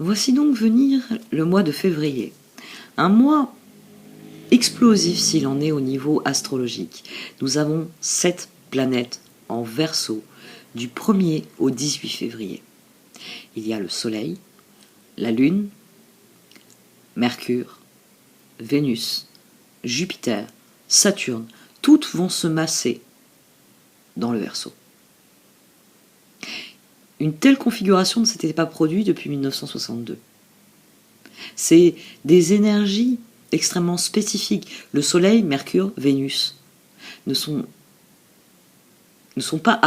Voici donc venir le mois de février. Un mois explosif s'il en est au niveau astrologique. Nous avons 7 planètes en Verseau du 1er au 18 février. Il y a le Soleil, la Lune, Mercure, Vénus, Jupiter, Saturne. Toutes vont se masser dans le Verseau. Une telle configuration ne s'était pas produite depuis 1962. C'est des énergies extrêmement spécifiques. Le Soleil, Mercure, Vénus ne sont pas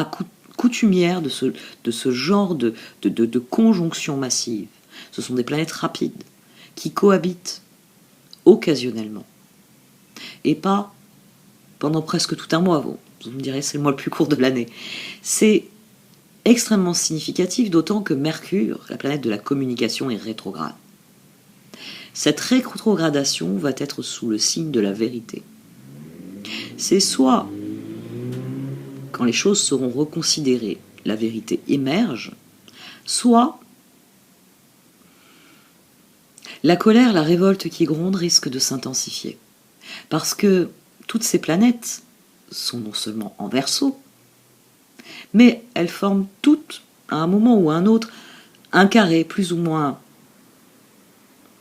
coutumières de ce genre de conjonction massive. Ce sont des planètes rapides qui cohabitent occasionnellement et pas pendant presque tout un mois. Vous me direz, c'est le mois le plus court de l'année. C'est extrêmement significatif, d'autant que Mercure, la planète de la communication, est rétrograde. Cette rétrogradation va être sous le signe de la vérité. C'est soit, quand les choses seront reconsidérées, la vérité émerge, soit la colère, la révolte qui gronde risque de s'intensifier. Parce que toutes ces planètes sont non seulement en Verseau, mais elles forment toutes, à un moment ou à un autre, un carré plus ou moins,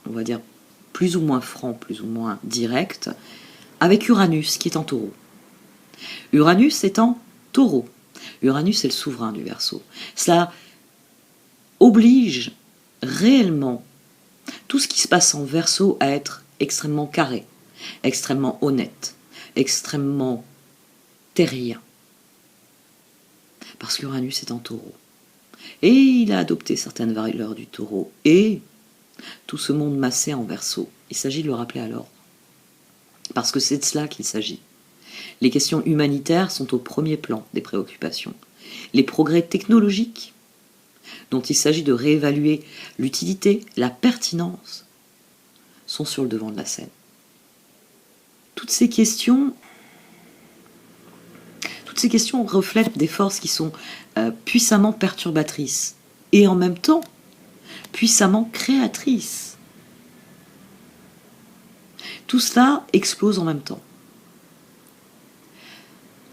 on va dire, plus ou moins franc, plus ou moins direct, avec Uranus qui est en Taureau. Uranus est en Taureau. Uranus est le souverain du Verseau. Cela oblige réellement tout ce qui se passe en Verseau à être extrêmement carré, extrêmement honnête, extrêmement terrien. Parce qu'Uranus est en Taureau. Et il a adopté certaines valeurs du Taureau. Et tout ce monde massé en Verseau, il s'agit de le rappeler à l'ordre. Parce que c'est de cela qu'il s'agit. Les questions humanitaires sont au premier plan des préoccupations. Les progrès technologiques, dont il s'agit de réévaluer l'utilité, la pertinence, sont sur le devant de la scène. Toutes ces questions reflètent des forces qui sont puissamment perturbatrices et en même temps puissamment créatrices. Tout cela explose en même temps.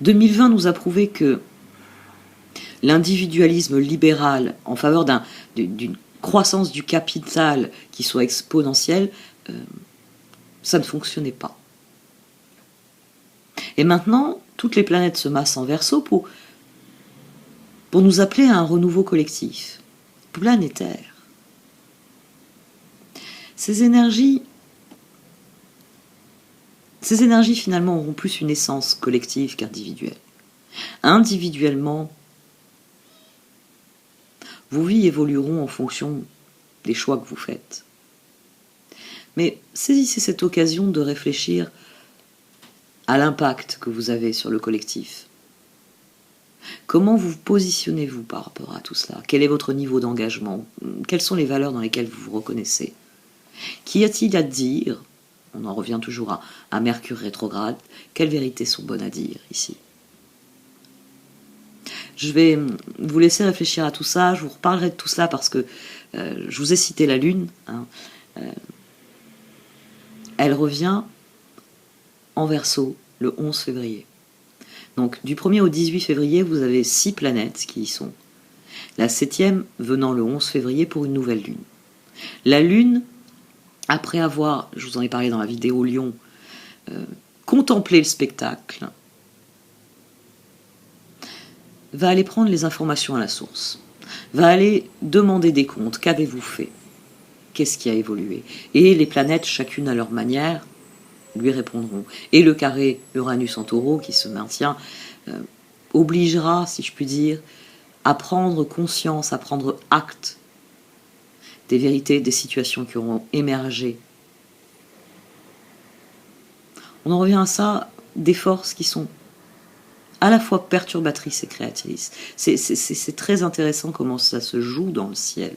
2020 nous a prouvé que l'individualisme libéral en faveur d'une croissance du capital qui soit exponentielle, ça ne fonctionnait pas. Et maintenant, toutes les planètes se massent en Verseau pour nous appeler à un renouveau collectif, planétaire. Ces énergies finalement auront plus une essence collective qu'individuelle. Individuellement, vos vies évolueront en fonction des choix que vous faites. Mais saisissez cette occasion de réfléchir à l'impact que vous avez sur le collectif. Comment vous positionnez-vous par rapport à tout cela? Quel est votre niveau d'engagement? Quelles sont les valeurs dans lesquelles vous vous reconnaissez? Qu'y a-t-il à dire? On en revient toujours à Mercure rétrograde. Quelles vérités sont bonnes à dire ici? Je vais vous laisser réfléchir à tout ça. Je vous reparlerai de tout cela parce que je vous ai cité la Lune. Elle revient en Verseau le 11 février. Donc du 1er au 18 février, vous avez 6 planètes qui y sont. La 7e venant le 11 février pour une nouvelle Lune. La Lune, après avoir, je vous en ai parlé dans la vidéo Lion, contemplé le spectacle, va aller prendre les informations à la source, va aller demander des comptes. Qu'avez-vous fait? Qu'est-ce qui a évolué? Et les planètes, chacune à leur manière, lui répondront. Et le carré Uranus en Taureau, qui se maintient, obligera, si je puis dire, à prendre conscience, à prendre acte des vérités, des situations qui auront émergé. On en revient à ça, des forces qui sont à la fois perturbatrices et créatrices. C'est très intéressant comment ça se joue dans le ciel,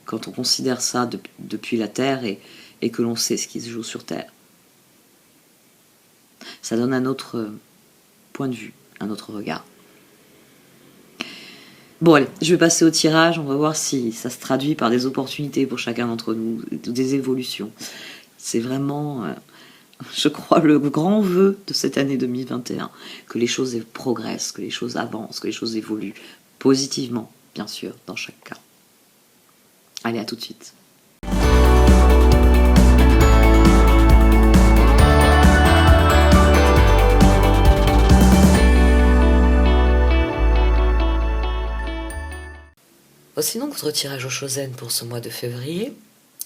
quand on considère ça depuis la Terre et que l'on sait ce qui se joue sur Terre. Ça donne un autre point de vue, un autre regard. Bon allez, je vais passer au tirage, on va voir si ça se traduit par des opportunités pour chacun d'entre nous, des évolutions. C'est vraiment, je crois, le grand vœu de cette année 2021, que les choses progressent, que les choses avancent, que les choses évoluent positivement, bien sûr, dans chaque cas. Allez, à tout de suite. Voici donc votre tirage au Chosen pour ce mois de février.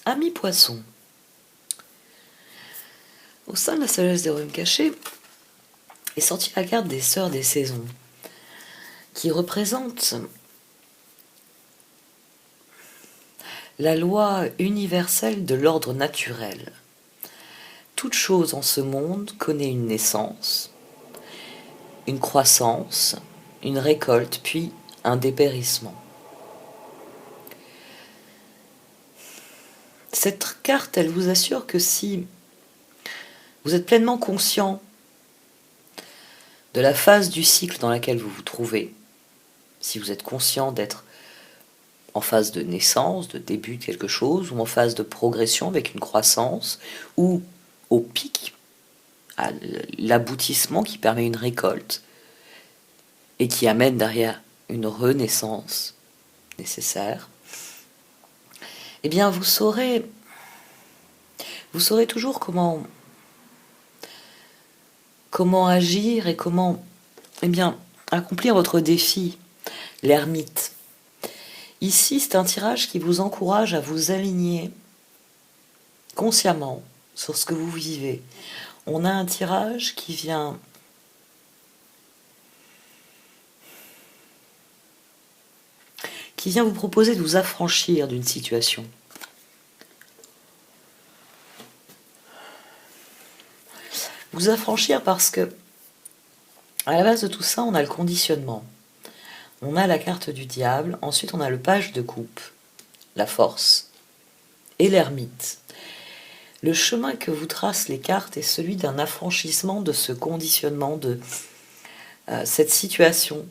Amis Poissons. Au sein de la sagesse des royaumes cachés est sortie la carte des sœurs des saisons, qui représente la loi universelle de l'ordre naturel. Toute chose en ce monde connaît une naissance, une croissance, une récolte, puis un dépérissement. Cette carte, elle vous assure que si vous êtes pleinement conscient de la phase du cycle dans laquelle vous vous trouvez, si vous êtes conscient d'être en phase de naissance, de début de quelque chose, ou en phase de progression avec une croissance, ou au pic, à l'aboutissement qui permet une récolte, et qui amène derrière une renaissance nécessaire, eh bien vous saurez toujours comment agir et comment accomplir votre défi, l'ermite. Ici, c'est un tirage qui vous encourage à vous aligner consciemment sur ce que vous vivez. On a un tirage qui vient vous proposer de vous affranchir d'une situation. Vous affranchir parce que, à la base de tout ça, on a le conditionnement. On a la carte du diable, ensuite on a le page de coupe, la force, et l'ermite. Le chemin que vous tracent les cartes est celui d'un affranchissement de ce conditionnement, de cette situation.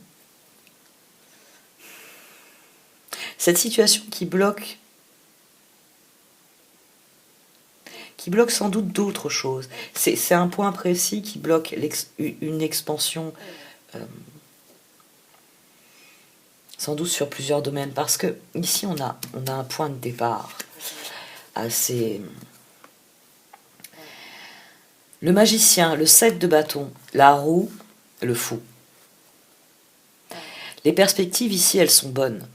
Cette situation qui bloque sans doute d'autres choses. C'est un point précis qui bloque une expansion, sans doute sur plusieurs domaines, parce que ici on a un point de départ assez... Le magicien, le 7 de bâton, la roue, le fou. Les perspectives ici, elles sont bonnes.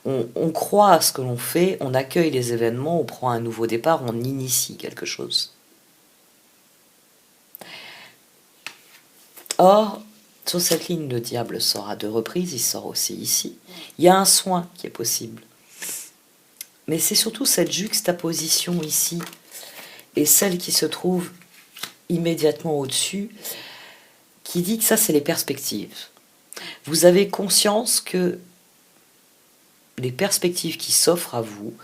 On croit à ce que l'on fait, on accueille les événements, on prend un nouveau départ, on initie quelque chose. Or, sur cette ligne, le diable sort à 2 reprises, il sort aussi ici. Il y a un soin qui est possible. Mais c'est surtout cette juxtaposition ici et celle qui se trouve immédiatement au-dessus qui dit que ça, c'est les perspectives. Vous avez conscience que les perspectives qui s'offrent à vous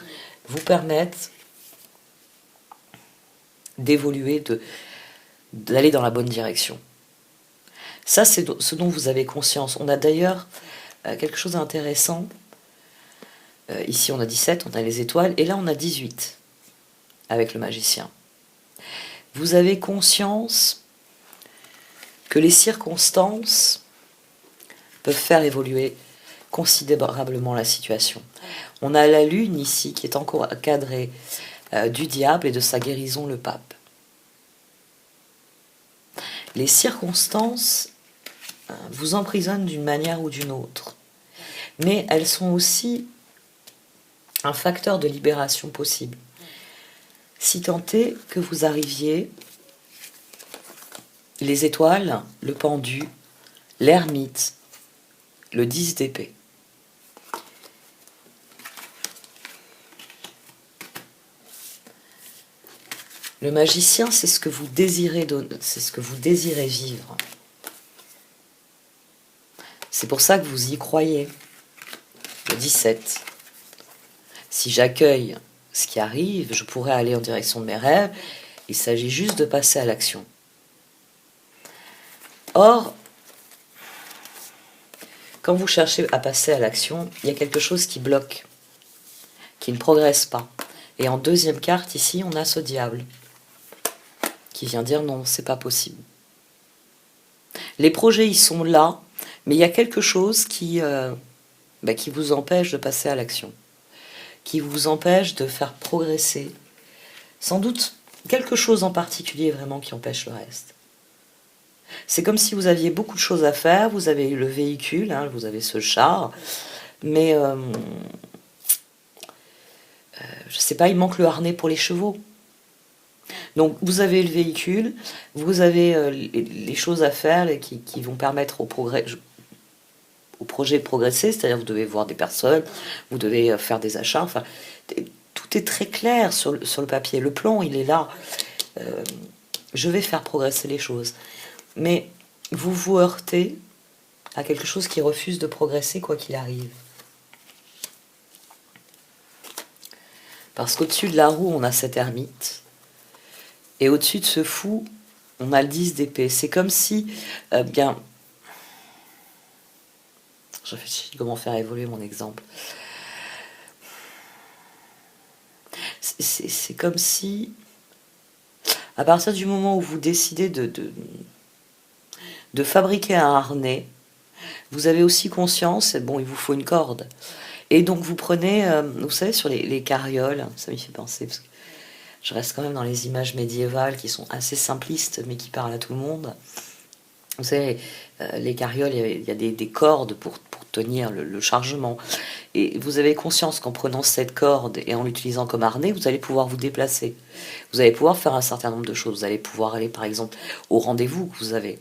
permettent d'évoluer, d'aller dans la bonne direction. Ça, c'est ce dont vous avez conscience. On a d'ailleurs quelque chose d'intéressant. Ici, on a 17, on a les étoiles, et là, on a 18 avec le magicien. Vous avez conscience que les circonstances peuvent faire évoluer considérablement la situation. On a la lune ici qui est encore cadrée du diable et de sa guérison, le pape. Les circonstances vous emprisonnent d'une manière ou d'une autre, mais elles sont aussi un facteur de libération possible. Si tant est que vous arriviez, les étoiles, le pendu, l'ermite, le 10 d'épée. Le magicien, c'est ce que vous désirez donner, c'est ce que vous désirez vivre. C'est pour ça que vous y croyez. Le 17. Si j'accueille ce qui arrive, je pourrais aller en direction de mes rêves. Il s'agit juste de passer à l'action. Or, quand vous cherchez à passer à l'action, il y a quelque chose qui bloque, qui ne progresse pas. Et en deuxième carte, ici, on a ce diable, qui vient dire non, c'est pas possible. Les projets, ils sont là, mais il y a quelque chose qui vous empêche de passer à l'action, qui vous empêche de faire progresser. Sans doute quelque chose en particulier vraiment qui empêche le reste. C'est comme si vous aviez beaucoup de choses à faire, vous avez le véhicule, hein, vous avez ce char, mais je sais pas, il manque le harnais pour les chevaux. Donc vous avez le véhicule, vous avez les choses à faire qui vont permettre au projet de progresser, c'est-à-dire vous devez voir des personnes, vous devez faire des achats, enfin tout est très clair sur le papier, le plan il est là. Je vais faire progresser les choses. Mais vous vous heurtez à quelque chose qui refuse de progresser quoi qu'il arrive. Parce qu'au-dessus de la roue, on a cet ermite. Et au-dessus de ce fou, on a le 10 d'épée. C'est comme si, je réfléchis comment faire évoluer mon exemple. C'est comme si, à partir du moment où vous décidez de fabriquer un harnais, vous avez aussi conscience, bon, il vous faut une corde. Et donc vous prenez, vous savez, sur les carrioles, ça m'y fait penser, parce que je reste quand même dans les images médiévales qui sont assez simplistes, mais qui parlent à tout le monde. Vous savez, les carrioles, il y a des cordes pour tenir le chargement. Et vous avez conscience qu'en prenant cette corde et en l'utilisant comme harnais, vous allez pouvoir vous déplacer. Vous allez pouvoir faire un certain nombre de choses. Vous allez pouvoir aller, par exemple, au rendez-vous que vous avez.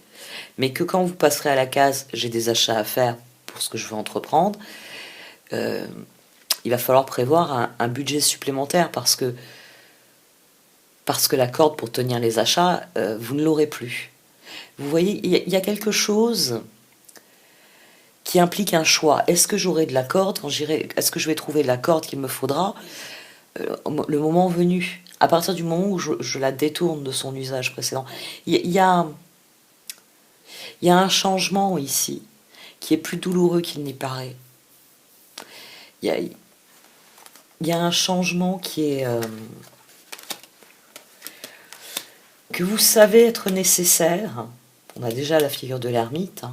Mais que quand vous passerez à la case, j'ai des achats à faire pour ce que je veux entreprendre, il va falloir prévoir un budget supplémentaire parce que la corde pour tenir les achats, vous ne l'aurez plus. Vous voyez, il y a quelque chose qui implique un choix. Est-ce que j'aurai de la corde quand j'irai? Est-ce que je vais trouver la corde qu'il me faudra le moment venu? À partir du moment où je la détourne de son usage précédent, il y a un changement ici qui est plus douloureux qu'il n'y paraît. Il y a un changement qui est que vous savez être nécessaire. On a déjà la figure de l'ermite.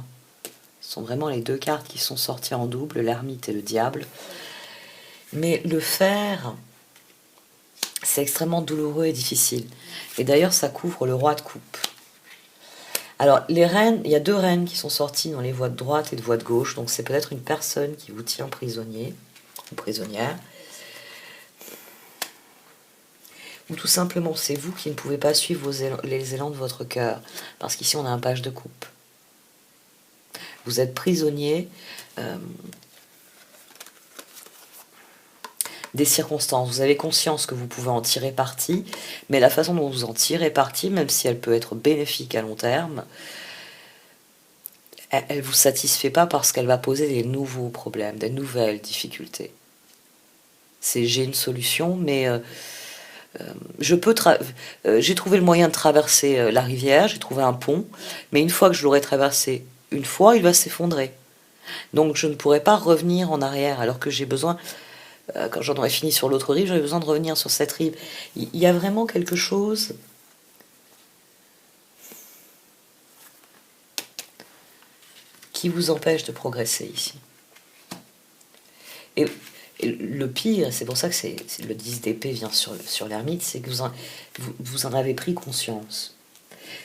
Ce sont vraiment les deux cartes qui sont sorties en double, l'ermite et le diable. Mais le faire, c'est extrêmement douloureux et difficile. Et d'ailleurs, ça couvre le roi de coupe. Alors, les reines, il y a deux reines qui sont sorties dans les voies de droite et de voie de gauche. Donc, c'est peut-être une personne qui vous tient prisonnier ou prisonnière. Ou tout simplement, c'est vous qui ne pouvez pas suivre les élans de votre cœur. Parce qu'ici, on a un page de coupe. Vous êtes prisonnier des circonstances. Vous avez conscience que vous pouvez en tirer parti, mais la façon dont vous en tirez parti, même si elle peut être bénéfique à long terme, elle ne vous satisfait pas parce qu'elle va poser des nouveaux problèmes, des nouvelles difficultés. J'ai une solution, mais j'ai trouvé le moyen de traverser la rivière, j'ai trouvé un pont, mais une fois que je l'aurai traversé une fois, il va s'effondrer. Donc je ne pourrai pas revenir en arrière, alors que j'ai besoin, quand j'en aurai fini sur l'autre rive, j'aurai besoin de revenir sur cette rive. Il y a vraiment quelque chose qui vous empêche de progresser ici. Et le pire, c'est pour ça que le 10 d'épée vient sur l'ermite, c'est que vous en avez pris conscience.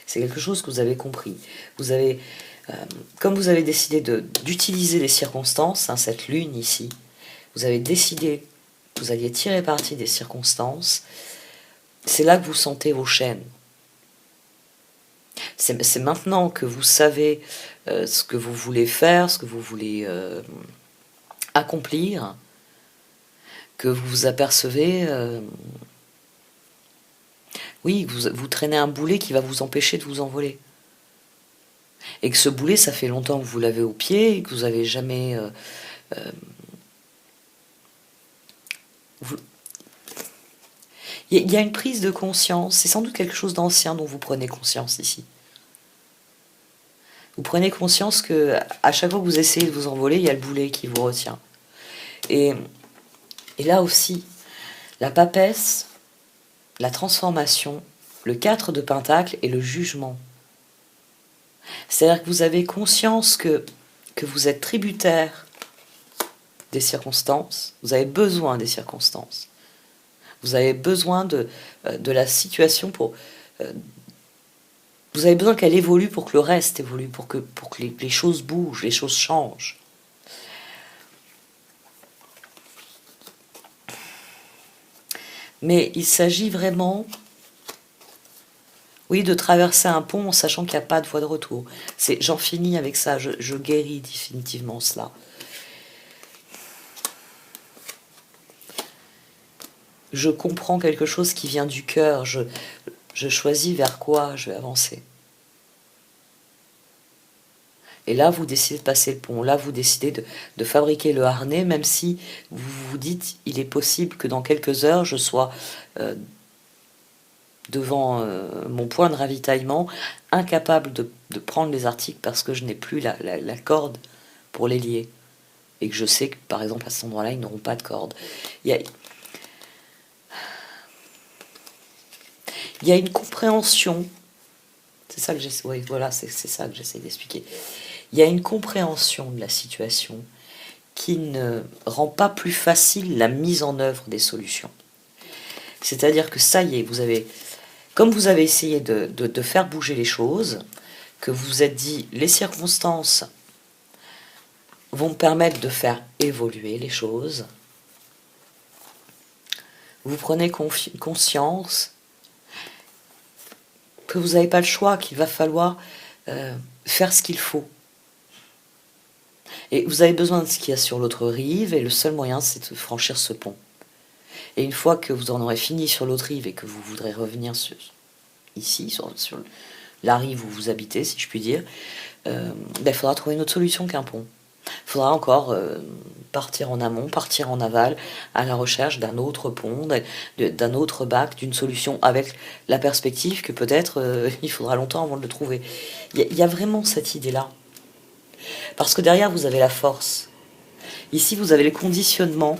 C'est quelque chose que vous avez compris. Vous avez, comme vous avez décidé d'utiliser les circonstances, hein, cette lune ici, vous avez décidé que vous alliez tirer parti des circonstances, c'est là que vous sentez vos chaînes. C'est maintenant que vous savez ce que vous voulez faire, ce que vous voulez accomplir, que vous vous apercevez, oui, vous traînez un boulet qui va vous empêcher de vous envoler. Et que ce boulet, ça fait longtemps que vous l'avez au pied, et que vous n'avez jamais... Il y a une prise de conscience, c'est sans doute quelque chose d'ancien dont vous prenez conscience ici. Vous prenez conscience que à chaque fois que vous essayez de vous envoler, il y a le boulet qui vous retient. Et là aussi, la papesse, la transformation, le 4 de Pentacle et le jugement. C'est-à-dire que vous avez conscience que vous êtes tributaire des circonstances, vous avez besoin des circonstances. Vous avez besoin de la situation pour... vous avez besoin qu'elle évolue pour que le reste évolue, pour que les choses bougent, les choses changent. Mais il s'agit vraiment, oui, de traverser un pont en sachant qu'il n'y a pas de voie de retour. J'en finis avec ça, je guéris définitivement cela. Je comprends quelque chose qui vient du cœur, je choisis vers quoi je vais avancer. Et là, vous décidez de passer le pont. Là, vous décidez de fabriquer le harnais, même si vous vous dites, il est possible que dans quelques heures, je sois devant mon point de ravitaillement, incapable de prendre les articles parce que je n'ai plus la corde pour les lier. Et que je sais que, par exemple, à cet endroit-là, ils n'auront pas de corde. Il y a une compréhension, c'est ça que j'essaie, oui, voilà, c'est ça que j'essaie d'expliquer. Il y a une compréhension de la situation qui ne rend pas plus facile la mise en œuvre des solutions. C'est-à-dire que ça y est, comme vous avez essayé de faire bouger les choses, que vous vous êtes dit, les circonstances vont me permettre de faire évoluer les choses, vous prenez conscience que vous n'avez pas le choix, qu'il va falloir faire ce qu'il faut. Et vous avez besoin de ce qu'il y a sur l'autre rive, et le seul moyen, c'est de franchir ce pont. Et une fois que vous en aurez fini sur l'autre rive et que vous voudrez revenir ici, sur la rive où vous habitez, si je puis dire, il faudra trouver une autre solution qu'un pont. Il faudra encore partir en amont, partir en aval, à la recherche d'un autre pont, d'un autre bac, d'une solution, avec la perspective que peut-être il faudra longtemps avant de le trouver. Il y a vraiment cette idée-là. Parce que derrière, vous avez la force. Ici, vous avez le conditionnement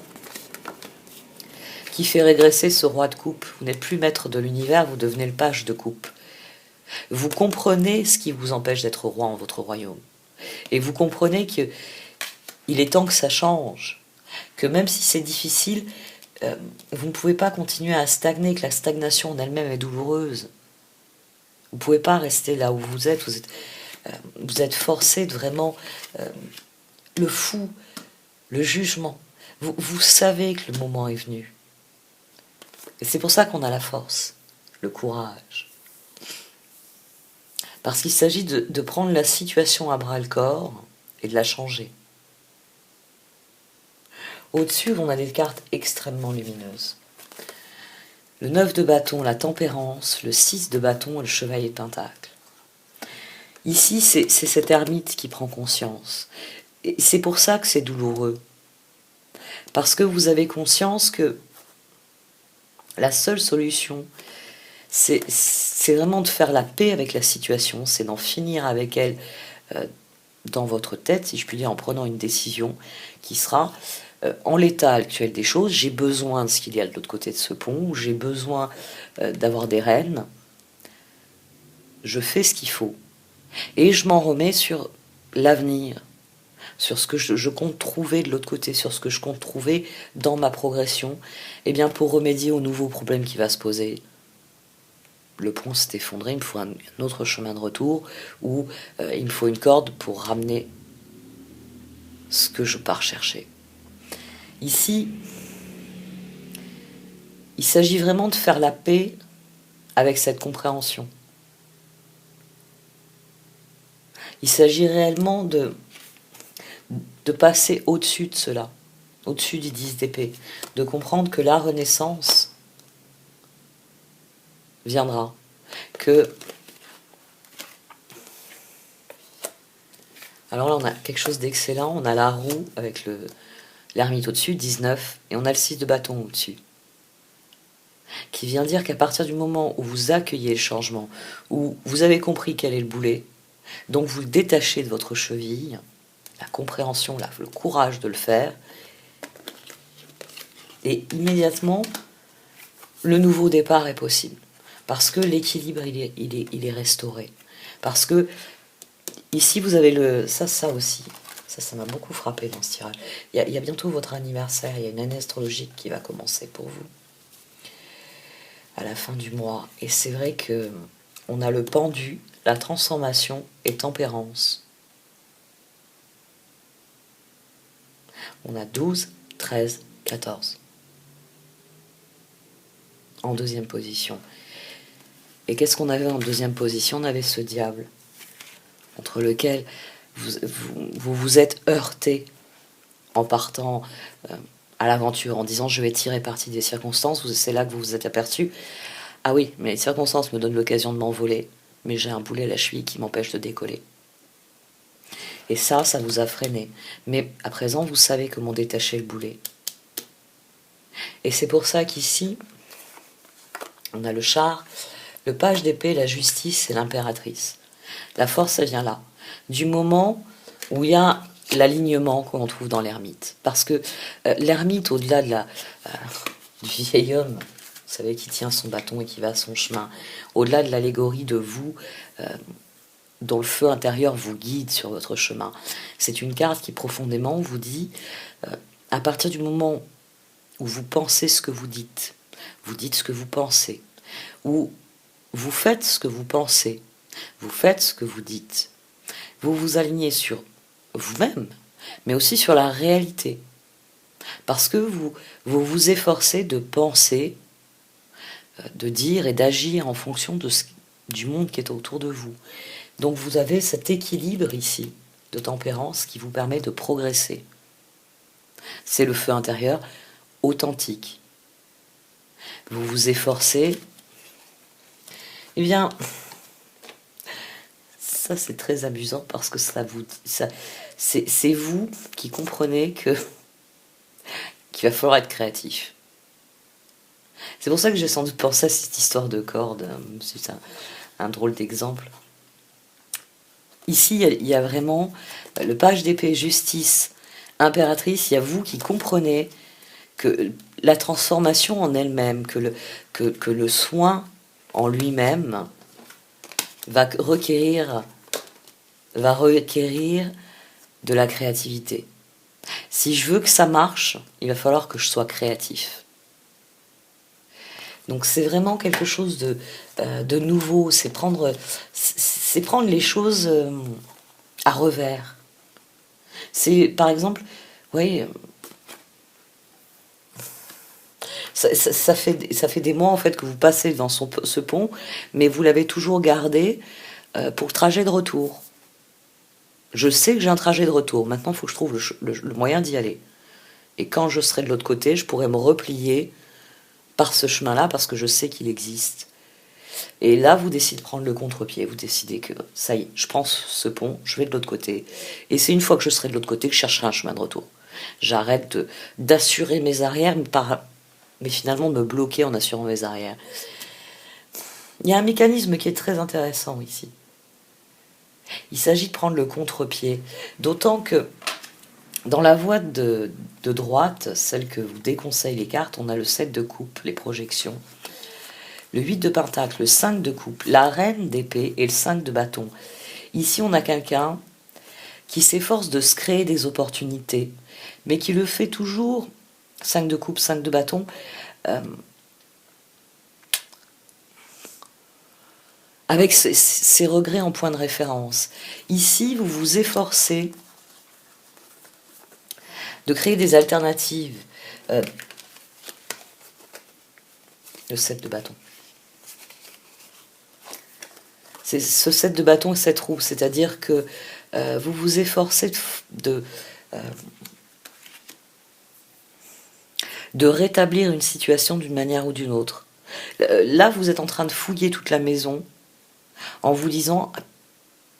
qui fait régresser ce roi de coupe. Vous n'êtes plus maître de l'univers, vous devenez le page de coupe. Vous comprenez ce qui vous empêche d'être roi en votre royaume. Et vous comprenez qu'il est temps que ça change. Que même si c'est difficile, vous ne pouvez pas continuer à stagner, que la stagnation en elle-même est douloureuse. Vous ne pouvez pas rester là où vous êtes. Vous êtes forcé de vraiment... le fou, le jugement. Vous savez que le moment est venu. Et c'est pour ça qu'on a la force, le courage. Parce qu'il s'agit de prendre la situation à bras-le-corps et de la changer. Au-dessus, on a des cartes extrêmement lumineuses. Le 9 de bâton, la tempérance, le 6 de bâton et le chevalier de pentacle. Ici, c'est cet ermite qui prend conscience. Et c'est pour ça que c'est douloureux. Parce que vous avez conscience que la seule solution, c'est vraiment de faire la paix avec la situation, c'est d'en finir avec elle dans votre tête, si je puis dire, en prenant une décision qui sera, en l'état actuel des choses, j'ai besoin de ce qu'il y a de l'autre côté de ce pont, j'ai besoin d'avoir des rênes, je fais ce qu'il faut. Et je m'en remets sur l'avenir, sur ce que je compte trouver de l'autre côté, sur ce que je compte trouver dans ma progression, et bien pour remédier au nouveau problème qui va se poser. Le pont s'est effondré, il me faut un autre chemin de retour, ou il me faut une corde pour ramener ce que je pars chercher. Ici, il s'agit vraiment de faire la paix avec cette compréhension. Il s'agit réellement de passer au-dessus de cela, au-dessus du 10 d'épée, de comprendre que la renaissance viendra, que... Alors là, on a quelque chose d'excellent, on a la roue avec l'ermite au-dessus, 19, et on a le 6 de bâton au-dessus, qui vient dire qu'à partir du moment où vous accueillez le changement, où vous avez compris quel est le boulet, Donc vous le détachez de votre cheville, la compréhension, le courage de le faire, et immédiatement, le nouveau départ est possible. Parce que l'équilibre, il est restauré. Parce que, ici, vous avez le... Ça aussi. Ça m'a beaucoup frappé dans ce tirage. Il y a bientôt votre anniversaire, il y a une année astrologique qui va commencer pour vous. À la fin du mois. Et c'est vrai que on a le pendu, la transformation et tempérance. On a 12, 13, 14. En deuxième position. Et qu'est-ce qu'on avait en deuxième position? On avait ce diable, entre lequel vous êtes heurté en partant à l'aventure, en disant je vais tirer parti des circonstances. C'est là que vous vous êtes aperçu. Ah oui, mais les circonstances me donnent l'occasion de m'envoler, mais j'ai un boulet à la cheville qui m'empêche de décoller. Et ça vous a freiné. Mais à présent, vous savez comment détacher le boulet. Et c'est pour ça qu'ici, on a le char, le page d'épée, la justice et l'impératrice. La force, elle vient là. Du moment où il y a l'alignement qu'on trouve dans l'ermite. Parce que l'ermite, au-delà de du vieil homme, vous savez, qui tient son bâton et qui va à son chemin, au-delà de l'allégorie de vous, dont le feu intérieur vous guide sur votre chemin, c'est une carte qui profondément vous dit, à partir du moment où vous pensez ce que vous dites ce que vous pensez, ou vous faites ce que vous pensez, vous faites ce que vous dites, vous vous alignez sur vous-même, mais aussi sur la réalité. Parce que vous vous efforcez de penser, de dire et d'agir en fonction du monde qui est autour de vous. Donc vous avez cet équilibre ici de tempérance qui vous permet de progresser. C'est le feu intérieur authentique. Vous vous efforcez. Eh bien, ça c'est très amusant parce que c'est vous qui comprenez qu'il va falloir être créatif. C'est pour ça que j'ai sans doute pensé à cette histoire de corde. C'est un drôle d'exemple. Ici, il y a vraiment le page d'épée, justice, impératrice. Il y a vous qui comprenez que la transformation en elle-même, que le soin en lui-même va requérir de la créativité. Si je veux que ça marche, il va falloir que je sois créatif. Donc c'est vraiment quelque chose de nouveau, c'est prendre les choses à revers. C'est, par exemple, oui, ça fait des mois en fait que vous passez devant ce pont, mais vous l'avez toujours gardé pour le trajet de retour. Je sais que j'ai un trajet de retour, maintenant il faut que je trouve le moyen d'y aller. Et quand je serai de l'autre côté, je pourrai me replier par ce chemin-là, parce que je sais qu'il existe. Et là, vous décidez de prendre le contre-pied, vous décidez que, ça y est, je prends ce pont, je vais de l'autre côté, et c'est une fois que je serai de l'autre côté que je chercherai un chemin de retour. J'arrête d'assurer mes arrières, mais finalement me bloquer en assurant mes arrières. Il y a un mécanisme qui est très intéressant ici. Il s'agit de prendre le contre-pied, d'autant que dans la voie de droite, celle que vous déconseillent les cartes, on a le 7 de coupe, les projections, le 8 de pentacle, le 5 de coupe, la reine d'épée et le 5 de bâton. Ici, on a quelqu'un qui s'efforce de se créer des opportunités, mais qui le fait toujours, 5 de coupe, 5 de bâton, avec ses regrets en point de référence. Ici, vous vous efforcez de créer des alternatives. Le 7 de bâton. C'est ce 7 de bâton et cette roue, c'est-à-dire que vous vous efforcez de rétablir une situation d'une manière ou d'une autre. Là, vous êtes en train de fouiller toute la maison en vous disant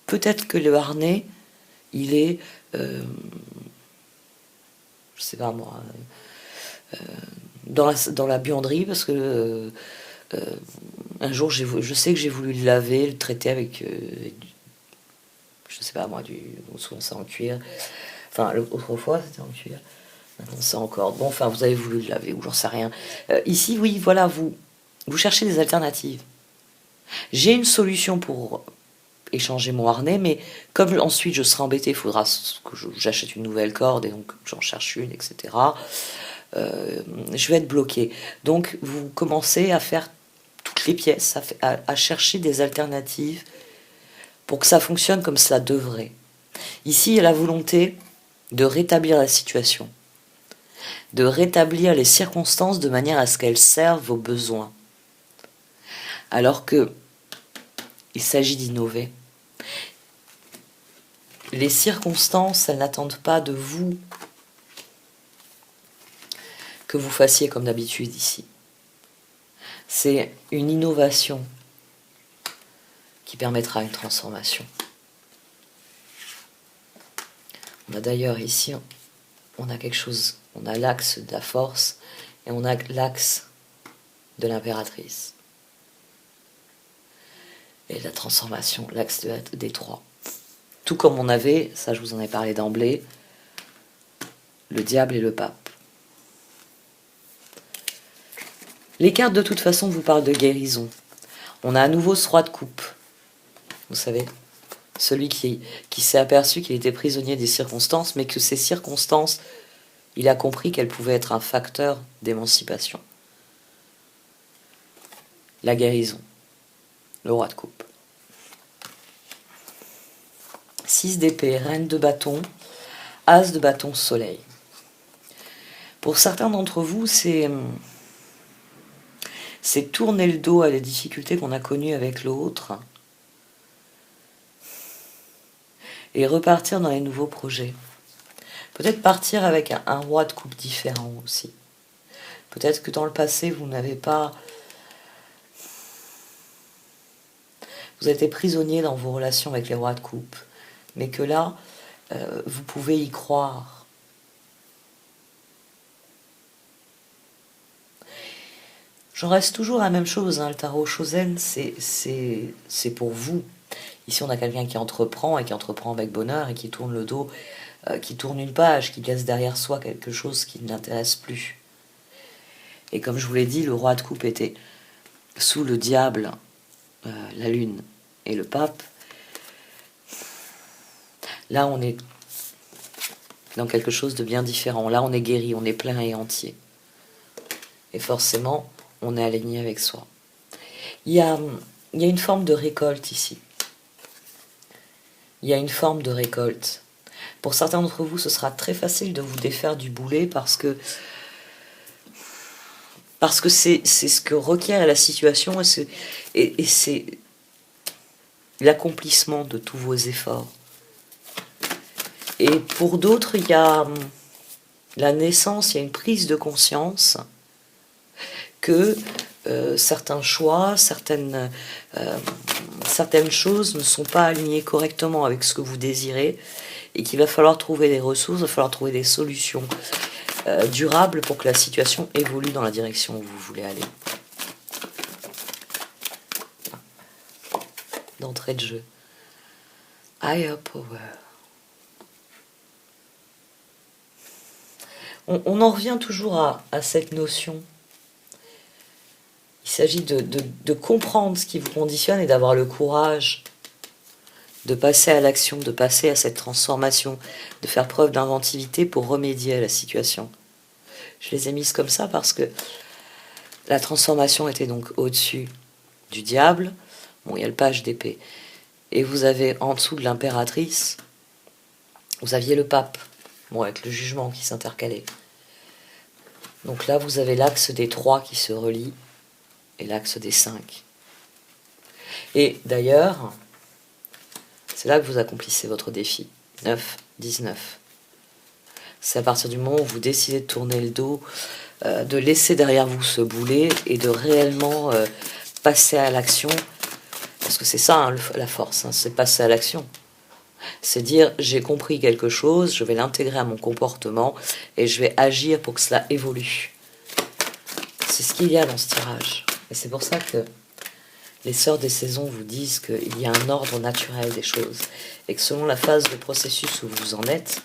peut-être que le harnais, il est... je sais pas moi, dans la buanderie, parce que un jour, je sais que j'ai voulu le laver, le traiter avec je sais pas moi, souvent c'est en cuir. Enfin, autrefois c'était en cuir. Maintenant c'est en corde. Bon, enfin, vous avez voulu le laver ou j'en sais rien. Ici, oui, voilà, vous cherchez des alternatives. J'ai une solution pour échanger mon harnais, mais comme ensuite je serai embêté, il faudra que j'achète une nouvelle corde et donc j'en cherche une, etc. Je vais être bloqué. Donc vous commencez à faire toutes les pièces, à chercher des alternatives pour que ça fonctionne comme ça devrait. Ici, il y a la volonté de rétablir la situation, de rétablir les circonstances de manière à ce qu'elles servent vos besoins. Alors que il s'agit d'innover. Les circonstances, elles n'attendent pas de vous que vous fassiez comme d'habitude ici. C'est une innovation qui permettra une transformation. On a d'ailleurs ici, on a quelque chose, on a l'axe de la force et on a l'axe de l'impératrice. Et la transformation, l'axe des trois. Tout comme on avait, ça je vous en ai parlé d'emblée, le diable et le pape. Les cartes de toute façon vous parlent de guérison. On a à nouveau ce roi de coupe. Vous savez, celui qui s'est aperçu qu'il était prisonnier des circonstances, mais que ces circonstances, il a compris qu'elles pouvaient être un facteur d'émancipation. La guérison. Le roi de coupe. 6 d'épée, reine de bâton, as de bâton, soleil. Pour certains d'entre vous, c'est tourner le dos à les difficultés qu'on a connues avec l'autre et repartir dans les nouveaux projets. Peut-être partir avec un roi de coupe différent aussi. Peut-être que dans le passé, vous n'avez pas... Vous avez été prisonnier dans vos relations avec les rois de coupe, mais que là, vous pouvez y croire. J'en reste toujours à la même chose, hein, le tarot Chosen, c'est pour vous. Ici, on a quelqu'un qui entreprend avec bonheur et qui tourne le dos, qui tourne une page, qui laisse derrière soi quelque chose qui ne l'intéresse plus. Et comme je vous l'ai dit, le roi de coupe était sous le diable, la lune et le pape. Là, on est dans quelque chose de bien différent. Là, on est guéri, on est plein et entier. Et forcément, on est aligné avec soi. Il y a une forme de récolte ici. Il y a une forme de récolte. Pour certains d'entre vous, ce sera très facile de vous défaire du boulet parce que c'est ce que requiert la situation et c'est l'accomplissement de tous vos efforts. Et pour d'autres, il y a la naissance, il y a une prise de conscience que certains choix, certaines choses ne sont pas alignées correctement avec ce que vous désirez et qu'il va falloir trouver des ressources, il va falloir trouver des solutions durables pour que la situation évolue dans la direction où vous voulez aller. D'entrée de jeu. Higher Power. On en revient toujours à cette notion. Il s'agit de comprendre ce qui vous conditionne et d'avoir le courage de passer à l'action, de passer à cette transformation, de faire preuve d'inventivité pour remédier à la situation. Je les ai mises comme ça parce que la transformation était donc au-dessus du diable. Bon, il y a le page d'épée. Et vous avez en dessous de l'impératrice, vous aviez le pape, bon, avec le jugement qui s'intercalait. Donc là, vous avez l'axe des 3 qui se relie et l'axe des 5. Et d'ailleurs, c'est là que vous accomplissez votre défi. 9, 19. C'est à partir du moment où vous décidez de tourner le dos, de laisser derrière vous ce boulet et de réellement passer à l'action. Parce que c'est ça, hein, la force, hein, c'est passer à l'action. C'est dire, j'ai compris quelque chose, je vais l'intégrer à mon comportement et je vais agir pour que cela évolue. C'est ce qu'il y a dans ce tirage. Et c'est pour ça que Les sœurs des saisons vous disent qu'il y a un ordre naturel des choses et que selon la phase de processus où vous en êtes,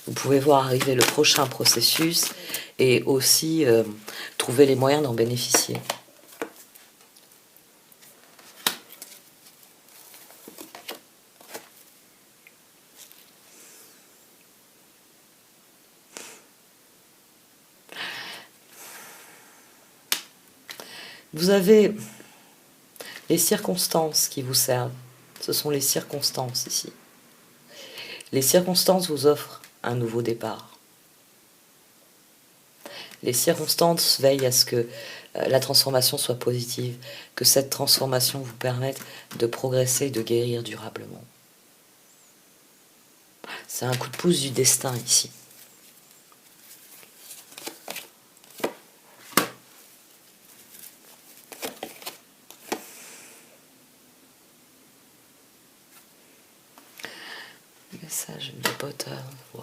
vous pouvez voir arriver le prochain processus et aussi trouver les moyens d'en bénéficier. Vous avez les circonstances qui vous servent. Ce sont les circonstances ici. Les circonstances vous offrent un nouveau départ. Les circonstances veillent à ce que la transformation soit positive, que cette transformation vous permette de progresser et de guérir durablement. C'est un coup de pouce du destin ici. Message de Potter. Ouais.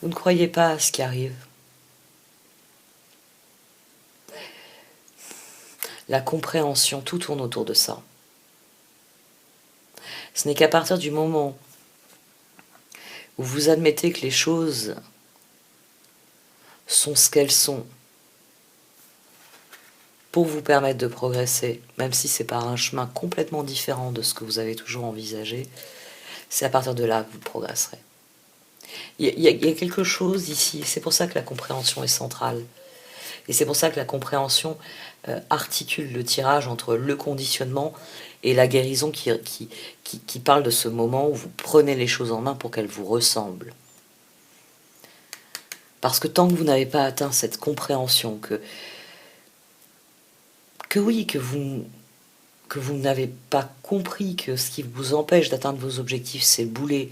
Vous ne croyez pas à ce qui arrive. La compréhension, tout tourne autour de ça. Ce n'est qu'à partir du moment où vous admettez que les choses sont ce qu'elles sont pour vous permettre de progresser, même si c'est par un chemin complètement différent de ce que vous avez toujours envisagé, c'est à partir de là que vous progresserez. Il y a quelque chose ici, c'est pour ça que la compréhension est centrale. Et c'est pour ça que la compréhension articule le tirage entre le conditionnement et la guérison qui parle de ce moment où vous prenez les choses en main pour qu'elles vous ressemblent. Parce que tant que vous n'avez pas atteint cette compréhension que vous n'avez pas compris que ce qui vous empêche d'atteindre vos objectifs, c'est le boulet,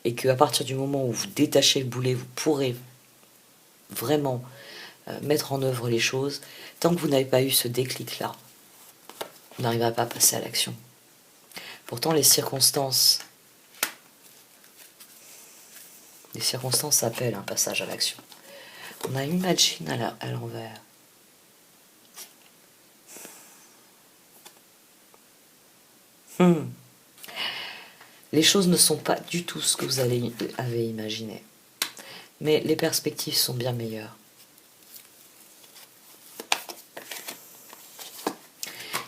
et qu'à partir du moment où vous détachez le boulet, vous pourrez vraiment mettre en œuvre les choses, tant que vous n'avez pas eu ce déclic-là, vous n'arriverez pas à passer à l'action. Pourtant, les circonstances appellent un passage à l'action. On a Imagine à l'envers. Les choses ne sont pas du tout ce que vous avez imaginé. Mais les perspectives sont bien meilleures.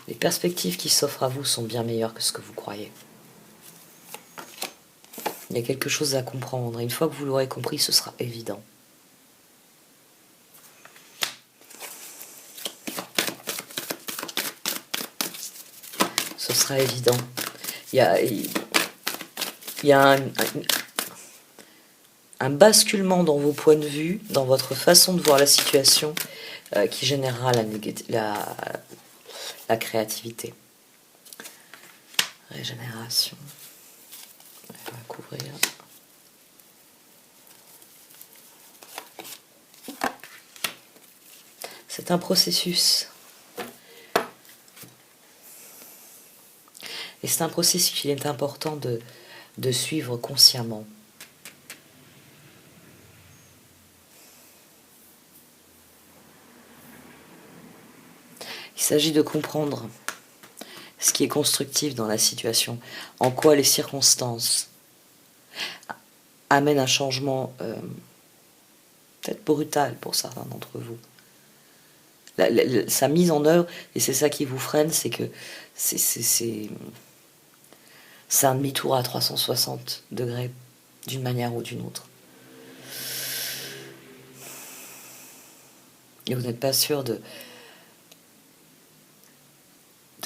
Les perspectives qui s'offrent à vous sont bien meilleures que ce que vous croyez. Il y a quelque chose à comprendre. Et une fois que vous l'aurez compris, ce sera évident. Ce sera évident. Il y a un basculement dans vos points de vue, dans votre façon de voir la situation, qui générera la créativité. Régénération. On va couvrir. C'est un processus. Et c'est un processus qu'il est important de suivre consciemment. Il s'agit de comprendre ce qui est constructif dans la situation, en quoi les circonstances amènent un changement peut-être brutal pour certains d'entre vous. Sa mise en œuvre, et c'est ça qui vous freine, c'est que c'est un demi-tour à 360 degrés d'une manière ou d'une autre. Et vous n'êtes pas sûr de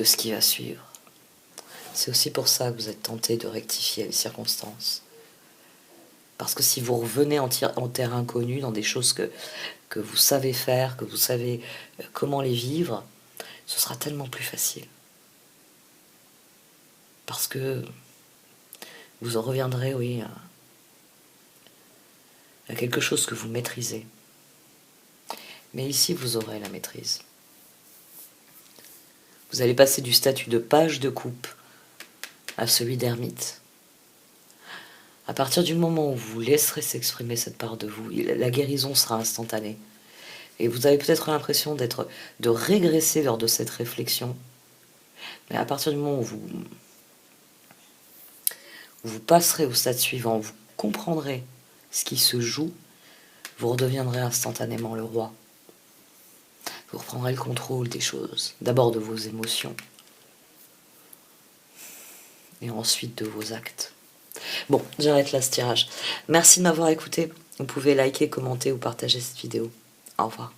ce qui va suivre. C'est aussi pour ça que vous êtes tenté de rectifier les circonstances. Parce que si vous revenez en terre inconnue, dans des choses que vous savez faire, que vous savez comment les vivre, ce sera tellement plus facile. Parce que vous en reviendrez, oui, à quelque chose que vous maîtrisez. Mais ici, vous aurez la maîtrise. Vous allez passer du statut de page de coupe à celui d'ermite. À partir du moment où vous laisserez s'exprimer cette part de vous, la guérison sera instantanée. Et vous avez peut-être l'impression de régresser lors de cette réflexion. Mais à partir du moment où vous passerez au stade suivant, vous comprendrez ce qui se joue, vous redeviendrez instantanément le roi. Vous reprendrez le contrôle des choses, d'abord de vos émotions, et ensuite de vos actes. Bon, j'arrête là ce tirage. Merci de m'avoir écouté. Vous pouvez liker, commenter ou partager cette vidéo. Au revoir.